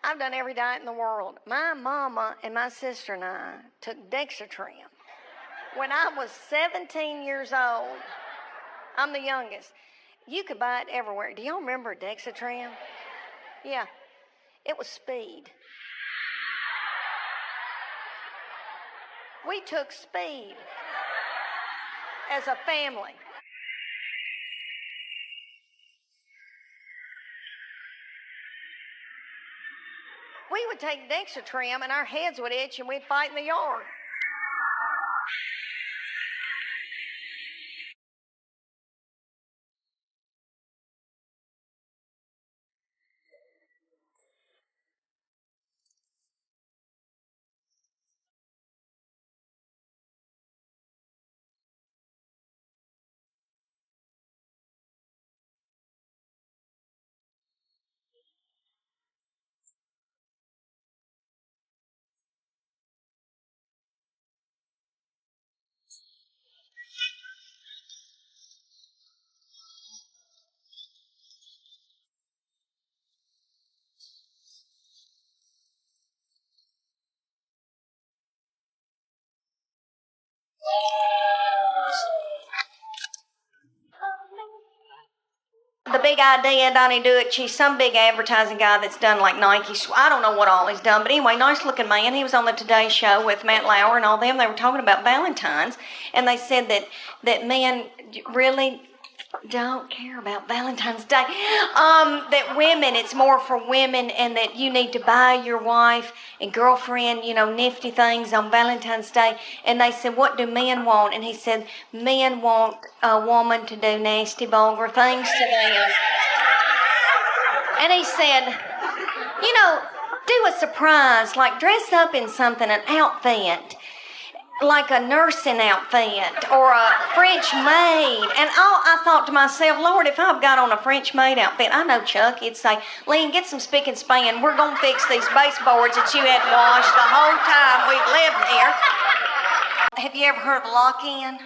I've done every diet in the world. My mama and my sister and I took Dexatrim when I was 17 years old. I'm the youngest. You could buy it everywhere. Do y'all remember Dexatrim? Yeah. It was speed. We took speed as a family. We would take Dexatrim and our heads would itch and we'd fight in the yard. The big idea, Donnie Duick, he's some big advertising guy that's done like Nike. I don't know what all he's done, but anyway, nice looking man. He was on the Today Show with Matt Lauer and all them. They were talking about Valentine's, and they said that men really don't care about Valentine's Day. That women, it's more for women, and that you need to buy your wife and girlfriend, nifty things on Valentine's Day. And they said, what do men want? And he said, men want a woman to do nasty, vulgar things to them. And he said, do a surprise, like dress up in something, an outfit, like a nursing outfit or a French maid. And I thought to myself, Lord, if I've got on a French maid outfit, I know Chuck, he'd say, Lynn, get some spick and span. We're going to fix these baseboards that you had washed the whole time we've lived here. Have you ever heard of lock-in?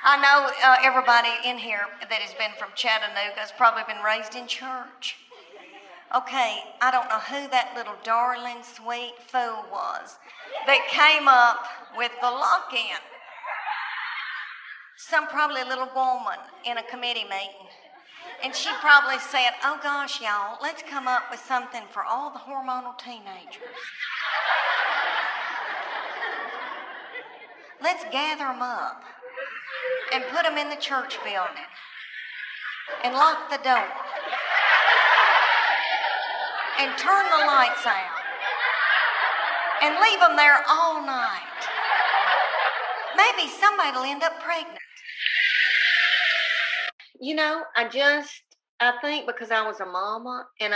I know everybody in here that has been from Chattanooga has probably been raised in church. Okay, I don't know who that little darling, sweet fool was that came up with the lock-in. Some probably little woman in a committee meeting. And she probably said, oh gosh, y'all, let's come up with something for all the hormonal teenagers. Let's gather them up and put them in the church building and lock the door and turn the lights out and leave them there all night. Maybe somebody will end up pregnant. I think because I was a mama and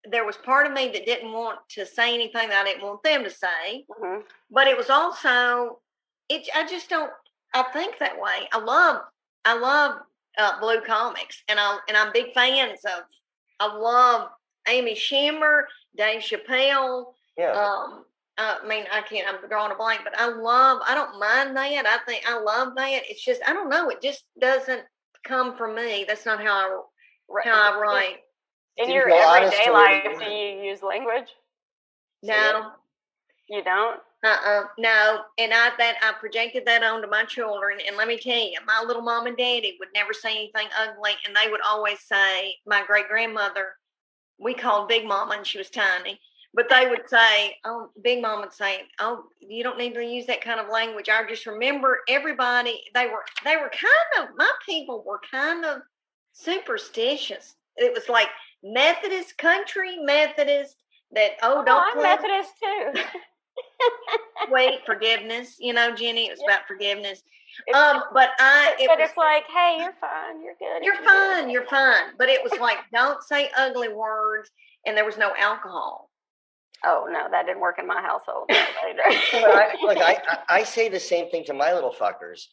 there was part of me that didn't want to say anything that I didn't want them to say. Mm-hmm. But it was also, I think that way. I love Blue Comics and I'm big fans of, I love Amy Schumer, Dave Chappelle. Yeah. I'm drawing a blank, but I don't mind that. I love that. It's just, I don't know. It just doesn't come from me. That's not how I write. In your everyday life, do you use language? No. You don't? No. And I projected that onto my children. And let me tell you, my little mom and daddy would never say anything ugly. And they would always say, my great grandmother, we called Big Mama and she was tiny. But they would say, Big Mom would say, you don't need to use that kind of language. I just remember everybody, my people were kind of superstitious. It was like Methodist, country Methodist, I'm Methodist too. Wait, forgiveness. Jenny, it was about forgiveness. It's like, hey, you're fine. You're good. You're fine. But it was like, don't say ugly words, and there was no alcohol. Oh, no, that didn't work in my household. I say the same thing to my little fuckers.